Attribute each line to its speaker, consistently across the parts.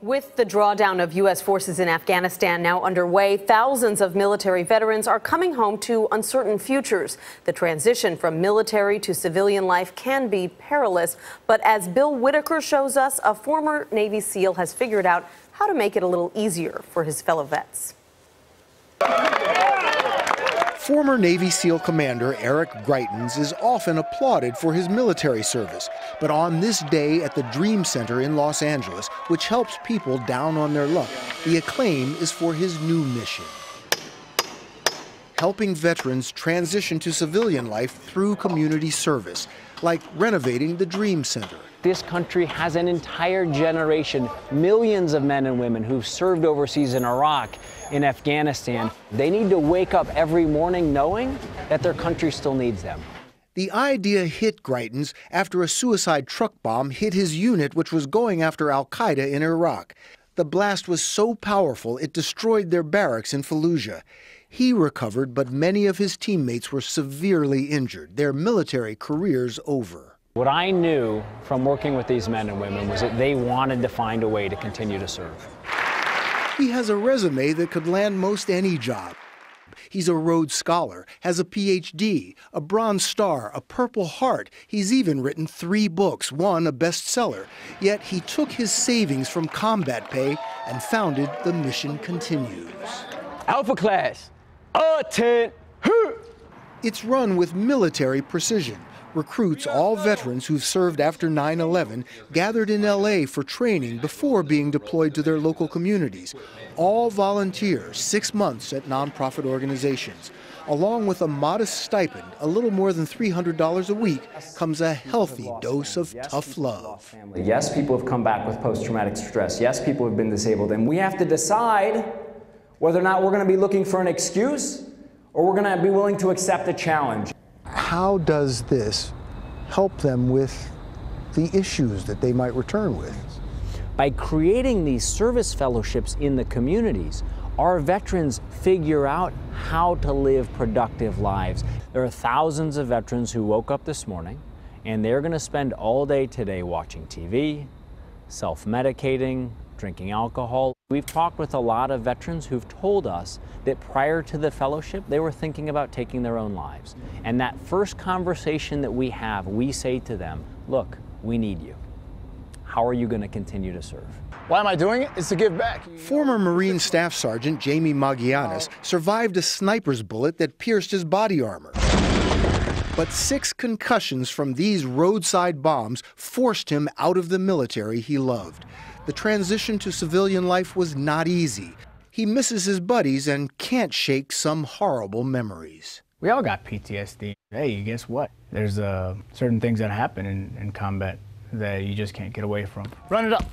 Speaker 1: With the drawdown of U.S. forces in Afghanistan now underway, thousands of military veterans are coming home to uncertain futures. The transition from military to civilian life can be perilous, but as Bill Whitaker shows us, a former Navy SEAL has figured out how to make it a little easier for his fellow vets.
Speaker 2: Former Navy SEAL Commander Eric Greitens is often applauded for his military service. But on this day at the Dream Center in Los Angeles, which helps people down on their luck, the acclaim is for his new mission: helping veterans transition to civilian life through community service, like renovating the Dream Center.
Speaker 3: This country has an entire generation, millions of men and women who've served overseas in Iraq, in Afghanistan. They need to wake up every morning knowing that their country still needs them.
Speaker 2: The idea hit Greitens after a suicide truck bomb hit his unit, which was going after al-Qaeda in Iraq. The blast was so powerful it destroyed their barracks in Fallujah. He recovered, but many of his teammates were severely injured, their military careers over.
Speaker 3: What I knew from working with these men and women was that they wanted to find a way to continue to serve.
Speaker 2: He has a resume that could land most any job. He's a Rhodes Scholar, has a PhD, a Bronze Star, a Purple Heart. He's even written 3 books, one a bestseller. Yet he took his savings from combat pay and founded the Mission Continues.
Speaker 3: Alpha Class, attend.
Speaker 2: It's run with military precision. Recruits all veterans who've served after 9/11 gathered in LA for training before being deployed to their local communities. All volunteers, 6 months at nonprofit organizations. Along with a modest stipend, a little more than $300 a week, comes a healthy dose of tough love.
Speaker 4: Yes, people have come back with post-traumatic stress. Yes, people have been disabled. And we have to decide whether or not we're going to be looking for an excuse or we're going to be willing to accept a challenge.
Speaker 2: How does this help them with the issues that they might return with?
Speaker 3: By creating these service fellowships in the communities, our veterans figure out how to live productive lives. There are thousands of veterans who woke up this morning and they're going to spend all day today watching TV, self-medicating, drinking alcohol. We've talked with a lot of veterans who've told us that prior to the fellowship, they were thinking about taking their own lives. And that first conversation that we have, we say to them, look, we need you. How are you going to continue to serve?
Speaker 5: Why am I doing it? It's to give back.
Speaker 2: Former Marine Staff Sergeant Jamie Magianis survived a sniper's bullet that pierced his body armor. But 6 concussions from these roadside bombs forced him out of the military he loved. The transition to civilian life was not easy. He misses his buddies and can't shake some horrible memories.
Speaker 5: We all got PTSD. Hey, guess what? There's certain things that happen in combat that you just can't get away from. Run it up.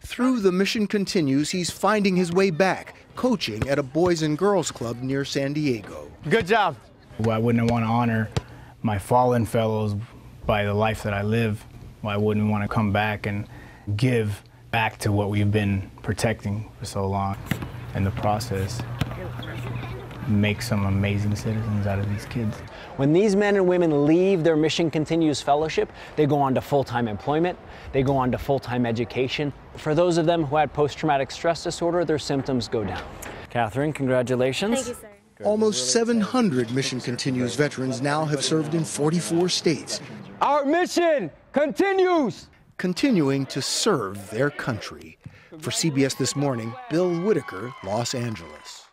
Speaker 2: Through the Mission Continues, he's finding his way back, coaching at a Boys and Girls Club near San Diego.
Speaker 5: Good job. Well, I wouldn't want to honor my fallen fellows by the life that I live. Well, I wouldn't want to come back and give back to what we've been protecting for so long. In the process, make some amazing citizens out of these kids.
Speaker 3: When these men and women leave their Mission Continues fellowship, they go on to full-time employment, they go on to full-time education. For those of them who had post-traumatic stress disorder, their symptoms go down. Catherine, congratulations.
Speaker 6: Thank you, sir.
Speaker 2: Almost 700 Mission Continues veterans now have served in 44 states.
Speaker 3: Our mission continues!
Speaker 2: Continuing to serve their country. For CBS This Morning, Bill Whitaker, Los Angeles.